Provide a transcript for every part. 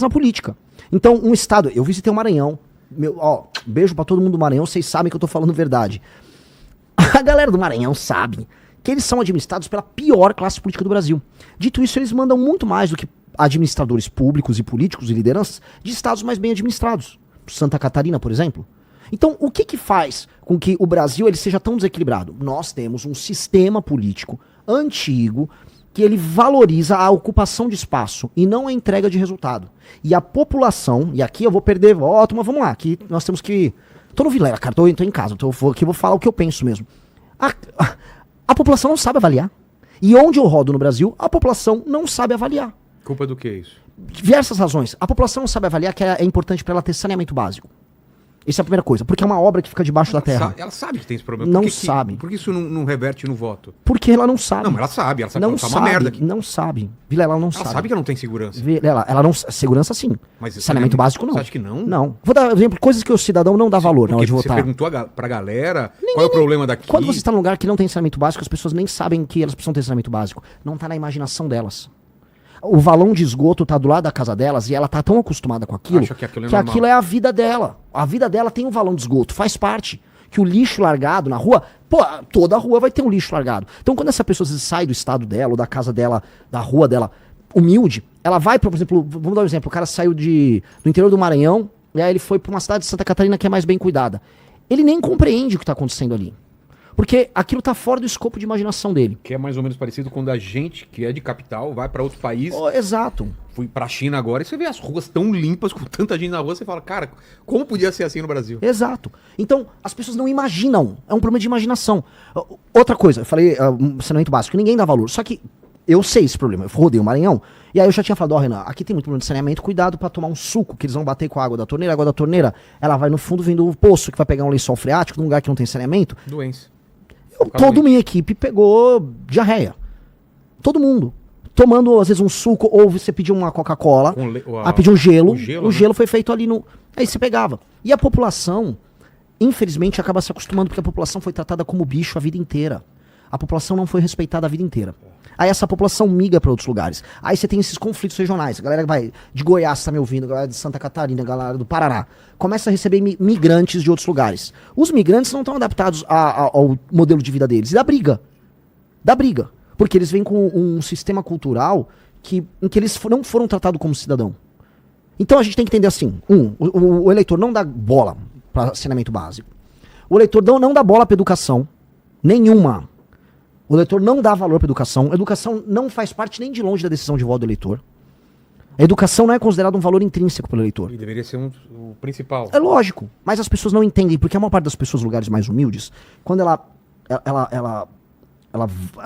na política. Então, um estado... Eu visitei o Maranhão. Beijo pra todo mundo do Maranhão, vocês sabem que eu tô falando verdade. A galera do Maranhão sabe que eles são administrados pela pior classe política do Brasil. Dito isso, eles mandam muito mais do que administradores públicos e políticos e lideranças de estados mais bem administrados. Santa Catarina, por exemplo. Então, o que faz com que o Brasil ele seja tão desequilibrado? Nós temos um sistema político antigo que ele valoriza a ocupação de espaço e não a entrega de resultado. E a população, e aqui eu vou perder, mas vamos lá, aqui nós temos que... Tô no Vilela, cara, tô em casa, aqui eu vou falar o que eu penso mesmo. A população não sabe avaliar. E onde eu rodo no Brasil, a população não sabe avaliar. Culpa do que isso? Diversas razões. A população não sabe avaliar que é importante para ela ter saneamento básico. Essa é a primeira coisa, porque é uma obra que fica debaixo da terra. Ela sabe que tem esse problema. Não sabe. Por que isso não reverte no voto? Porque ela não sabe. Não, mas ela sabe Não que tá sabe, uma merda aqui. não sabe. Vilela, ela não sabe. Ela sabe que não tem segurança. Vilela, ela não... Segurança sim. Mas saneamento básico não. Você acha que não? Não. Vou dar exemplo, coisas que o cidadão não dá valor na hora de votar. Você perguntou pra galera qual é o problema daqui. Quando você está num lugar que não tem saneamento básico, as pessoas nem sabem que elas precisam ter saneamento básico. Não tá na imaginação delas. O valão de esgoto tá do lado da casa delas e ela tá tão acostumada com aquilo Acha que aquilo é a vida dela. A vida dela tem um valão de esgoto, faz parte. Que o lixo largado na rua, toda a rua vai ter um lixo largado. Então quando essa pessoa sai do estado dela, ou da casa dela, da rua dela, humilde, ela vai, por exemplo, vamos dar um exemplo, o cara saiu do interior do Maranhão, e aí ele foi pra uma cidade de Santa Catarina que é mais bem cuidada. Ele nem compreende o que tá acontecendo ali. Porque aquilo tá fora do escopo de imaginação dele. Que é mais ou menos parecido quando a gente, que é de capital, vai pra outro país. Exato. Fui pra China agora e você vê as ruas tão limpas, com tanta gente na rua, você fala, cara, como podia ser assim no Brasil? Exato. Então, as pessoas não imaginam. É um problema de imaginação. Outra coisa, eu falei, saneamento básico, ninguém dá valor. Só que eu sei esse problema. Eu rodei o Maranhão, e aí eu já tinha falado, Renan, aqui tem muito problema de saneamento, cuidado pra tomar um suco, que eles vão bater com a água da torneira, ela vai no fundo vindo do poço, que vai pegar um lençol freático, num lugar que não tem saneamento. Doença. Toda minha equipe pegou diarreia. Todo mundo. Tomando, às vezes, um suco, ou você pediu uma Coca-Cola, pediu um gelo. O gelo foi feito ali no... Aí você pegava. E a população, infelizmente, acaba se acostumando, porque a população foi tratada como bicho a vida inteira. A população não foi respeitada a vida inteira. Aí essa população migra para outros lugares. Aí você tem esses conflitos regionais. A galera vai de Goiás, tá me ouvindo, a galera de Santa Catarina, a galera do Paraná. Começa a receber migrantes de outros lugares. Os migrantes não estão adaptados ao modelo de vida deles. E dá briga. Dá briga. Porque eles vêm com um sistema cultural em que eles não foram tratados como cidadão. Então a gente tem que entender assim. O eleitor não dá bola para saneamento básico. O eleitor não dá bola para educação. Nenhuma. O eleitor não dá valor para educação. A educação não faz parte nem de longe da decisão de voto do eleitor. A educação não é considerada um valor intrínseco pelo eleitor. E deveria ser o principal. É lógico, mas as pessoas não entendem, porque a maior parte das pessoas, lugares mais humildes, quando ela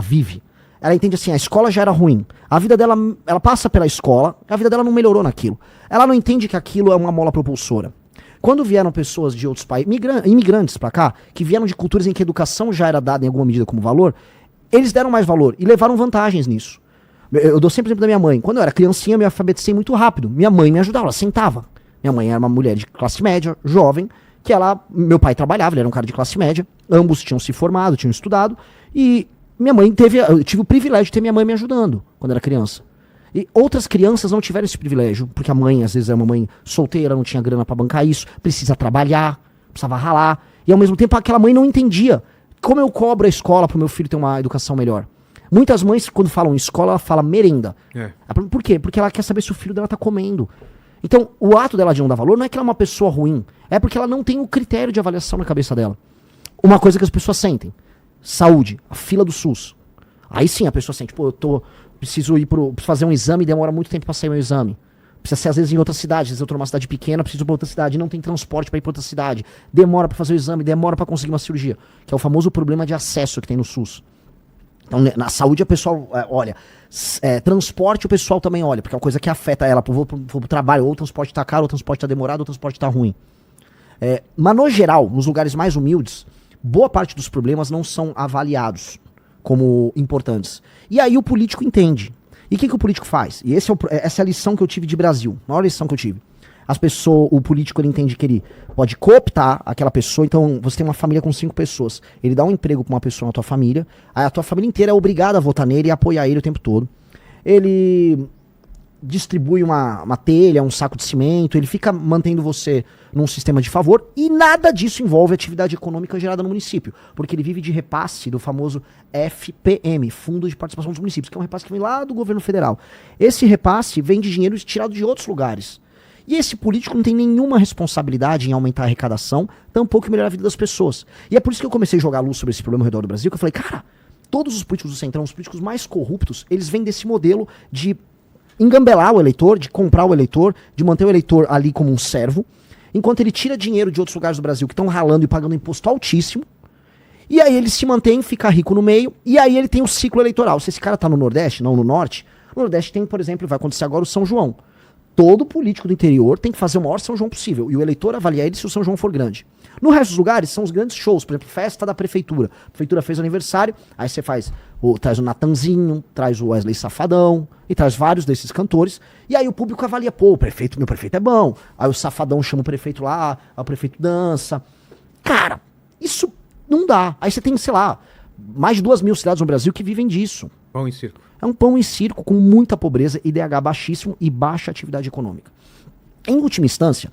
vive, ela entende assim, a escola já era ruim. A vida dela, ela passa pela escola, a vida dela não melhorou naquilo. Ela não entende que aquilo é uma mola propulsora. Quando vieram pessoas de outros países, imigrantes pra cá, que vieram de culturas em que a educação já era dada em alguma medida como valor, eles deram mais valor e levaram vantagens nisso. Eu dou sempre o exemplo da minha mãe. Quando eu era criancinha, eu me alfabetizei muito rápido. Minha mãe me ajudava, ela sentava. Minha mãe era uma mulher de classe média, jovem, que meu pai trabalhava, ele era um cara de classe média, ambos tinham se formado, tinham estudado, e eu tive o privilégio de ter minha mãe me ajudando quando era criança. E outras crianças não tiveram esse privilégio, porque a mãe, às vezes, é uma mãe solteira, não tinha grana pra bancar isso, precisa trabalhar, precisava ralar, e ao mesmo tempo aquela mãe não entendia como eu cobro a escola pro meu filho ter uma educação melhor. Muitas mães, quando falam escola, ela fala merenda. Por quê? Porque ela quer saber se o filho dela tá comendo. Então, o ato dela de não dar valor não é que ela é uma pessoa ruim, é porque ela não tem o critério de avaliação na cabeça dela. Uma coisa que as pessoas sentem, saúde, a fila do SUS. Aí sim a pessoa sente, preciso fazer um exame, demora muito tempo pra sair meu exame. Precisa ser às vezes em outra cidade, às vezes eu tô numa cidade pequena, preciso ir pra outra cidade, não tem transporte pra ir pra outra cidade, demora pra fazer o exame, demora pra conseguir uma cirurgia, que é o famoso problema de acesso que tem no SUS. Então na saúde a pessoa olha, transporte o pessoal também olha, porque é uma coisa que afeta ela, vou pro trabalho, ou o transporte tá caro, ou o transporte tá demorado, ou o transporte tá ruim. Mas no geral, nos lugares mais humildes, boa parte dos problemas não são avaliados como importantes. E aí o político entende. E o que o político faz? E essa é a lição que eu tive de Brasil. A maior lição que eu tive. O político ele entende que ele pode cooptar aquela pessoa. Então você tem uma família com 5 pessoas. Ele dá um emprego pra uma pessoa na tua família. Aí a tua família inteira é obrigada a votar nele e apoiar ele o tempo todo. Ele distribui uma telha, um saco de cimento, ele fica mantendo você num sistema de favor e nada disso envolve atividade econômica gerada no município, porque ele vive de repasse do famoso FPM, Fundo de Participação dos Municípios, que é um repasse que vem lá do governo federal. Esse repasse vem de dinheiro tirado de outros lugares. E esse político não tem nenhuma responsabilidade em aumentar a arrecadação, tampouco em melhorar a vida das pessoas. E é por isso que eu comecei a jogar luz sobre esse problema ao redor do Brasil, que eu falei, cara, todos os políticos do Centrão, os políticos mais corruptos, eles vêm desse modelo de engambelar o eleitor, de comprar o eleitor, de manter o eleitor ali como um servo, enquanto ele tira dinheiro de outros lugares do Brasil que estão ralando e pagando imposto altíssimo, e aí ele se mantém, fica rico no meio, e aí ele tem o ciclo eleitoral. Se esse cara tá no Nordeste, não no Norte, no Nordeste tem, por exemplo, vai acontecer agora o São João. Todo político do interior tem que fazer o maior São João possível, e o eleitor avalia ele se o São João for grande. No resto dos lugares, são os grandes shows, por exemplo, festa da prefeitura. A prefeitura fez aniversário, aí você traz o Natanzinho, traz o Wesley Safadão, e traz vários desses cantores, e aí o público avalia, pô, meu prefeito é bom. Aí o Safadão chama o prefeito lá, aí o prefeito dança. Cara, isso não dá. Aí você tem, sei lá, mais de 2.000 cidades no Brasil que vivem disso. Pão em circo. É um pão em circo com muita pobreza, IDH baixíssimo e baixa atividade econômica. Em última instância,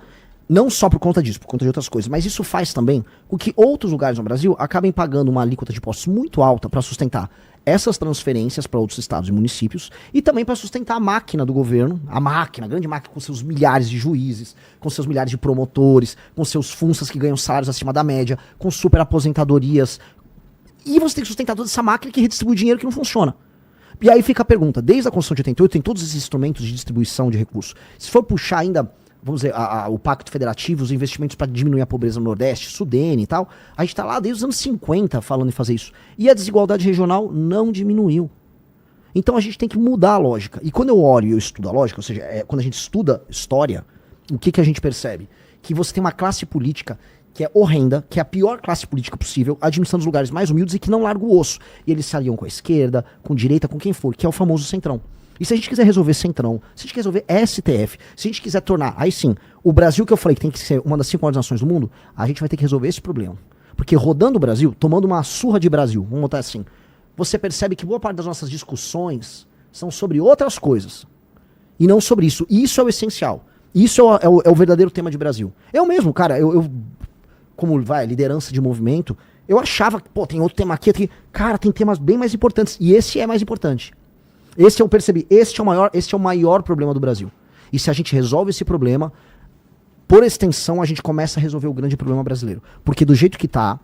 não só por conta disso, por conta de outras coisas, mas isso faz também com que outros lugares no Brasil acabem pagando uma alíquota de impostos muito alta para sustentar essas transferências para outros estados e municípios e também para sustentar a máquina do governo, a grande máquina com seus milhares de juízes, com seus milhares de promotores, com seus funsas que ganham salários acima da média, com super aposentadorias. E você tem que sustentar toda essa máquina que redistribui dinheiro que não funciona. E aí fica a pergunta, desde a Constituição de 88 tem todos esses instrumentos de distribuição de recursos. Se for puxar ainda, vamos dizer, o Pacto Federativo, os investimentos para diminuir a pobreza no Nordeste, Sudene e tal, a gente tá lá desde os anos 50 falando em fazer isso. E a desigualdade regional não diminuiu. Então a gente tem que mudar a lógica. E quando eu olho e eu estudo a lógica, ou seja, quando a gente estuda história, o que a gente percebe? Que você tem uma classe política que é horrenda, que é a pior classe política possível, administrando os lugares mais humildes e que não larga o osso. E eles se aliam com a esquerda, com a direita, com quem for, que é o famoso Centrão. E se a gente quiser resolver Centrão, se a gente quiser resolver STF, se a gente quiser tornar, aí sim, o Brasil que eu falei que tem que ser uma das 5 maiores nações do mundo, a gente vai ter que resolver esse problema. Porque rodando o Brasil, tomando uma surra de Brasil, vamos botar assim, você percebe que boa parte das nossas discussões são sobre outras coisas. E não sobre isso. E isso é o essencial. Isso é o verdadeiro tema de Brasil. Eu mesmo, cara, como liderança de movimento, eu achava que, pô, tem outro tema aqui. Cara, tem temas bem mais importantes. E esse é mais importante. Esse eu percebi. Este é o maior problema do Brasil. E se a gente resolve esse problema, por extensão, a gente começa a resolver o grande problema brasileiro. Porque do jeito que tá,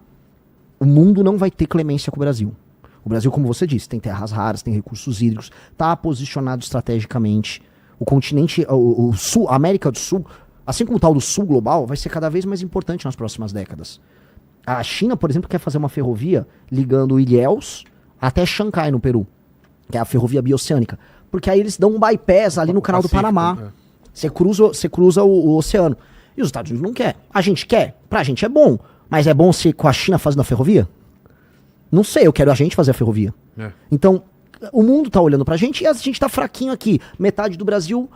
o mundo não vai ter clemência com o Brasil. O Brasil, como você disse, tem terras raras, tem recursos hídricos, tá posicionado estrategicamente. O continente, o Sul, a América do Sul, assim como o tal do Sul global, vai ser cada vez mais importante nas próximas décadas. A China, por exemplo, quer fazer uma ferrovia ligando Ilhéus até Xangai, no Peru, que é a ferrovia bioceânica. Porque aí eles dão um bypass ali no canal do Panamá. Você cruza o oceano. E os Estados Unidos não quer. A gente quer. Pra gente é bom. Mas é bom ser com a China fazendo a ferrovia? Não sei, eu quero a gente fazer a ferrovia. Então, o mundo tá olhando pra gente e a gente tá fraquinho aqui. Metade do Brasil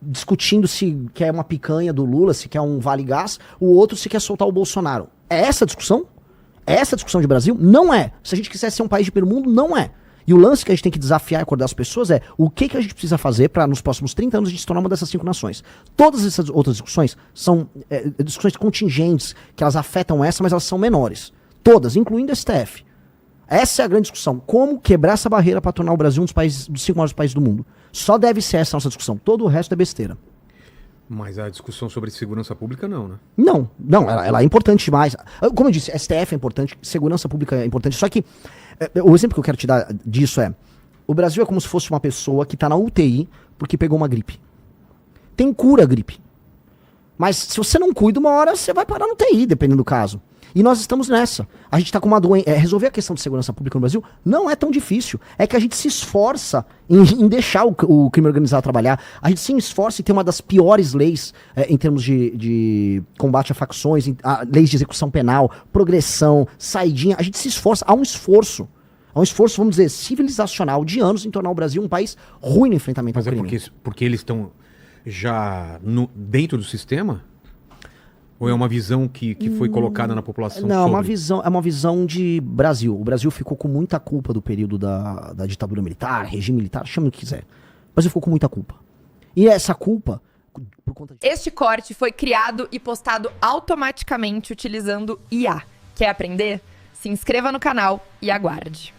discutindo se quer uma picanha do Lula, se quer um Vale Gás, o outro se quer soltar o Bolsonaro. É essa a discussão? É essa a discussão de Brasil? Não é. Se a gente quiser ser um país de primeiro mundo, não é. E o lance que a gente tem que desafiar e acordar as pessoas é o que a gente precisa fazer para nos próximos 30 anos a gente se tornar uma dessas 5 nações. Todas essas outras discussões são discussões contingentes, que elas afetam essa, mas elas são menores. Todas, incluindo a STF. Essa é a grande discussão. Como quebrar essa barreira para tornar o Brasil um dos 5 maiores países do mundo. Só deve ser essa a nossa discussão. Todo o resto é besteira. Mas a discussão sobre segurança pública não, né? Não, ela é importante demais. Como eu disse, STF é importante, segurança pública é importante. Só que o exemplo que eu quero te dar disso é, o Brasil é como se fosse uma pessoa que tá na UTI porque pegou uma gripe. Tem cura a gripe. Mas se você não cuida, uma hora você vai parar no UTI, dependendo do caso. E nós estamos nessa. A gente está com uma doença. Resolver a questão de segurança pública no Brasil não é tão difícil. É que a gente se esforça em deixar o crime organizado trabalhar. A gente se esforça em ter uma das piores leis em termos de combate a facções, leis de execução penal, progressão, saidinha. A gente se esforça. Há um esforço, vamos dizer, civilizacional de anos em tornar o Brasil um país ruim no enfrentamento ao crime. Mas porque eles estão já dentro do sistema? Ou é uma visão que foi colocada na população? Não, é uma visão de Brasil. O Brasil ficou com muita culpa do período da ditadura militar, regime militar, chama o que quiser. O Brasil ficou com muita culpa. E essa culpa, por conta de... Este corte foi criado e postado automaticamente utilizando IA. Quer aprender? Se inscreva no canal e aguarde.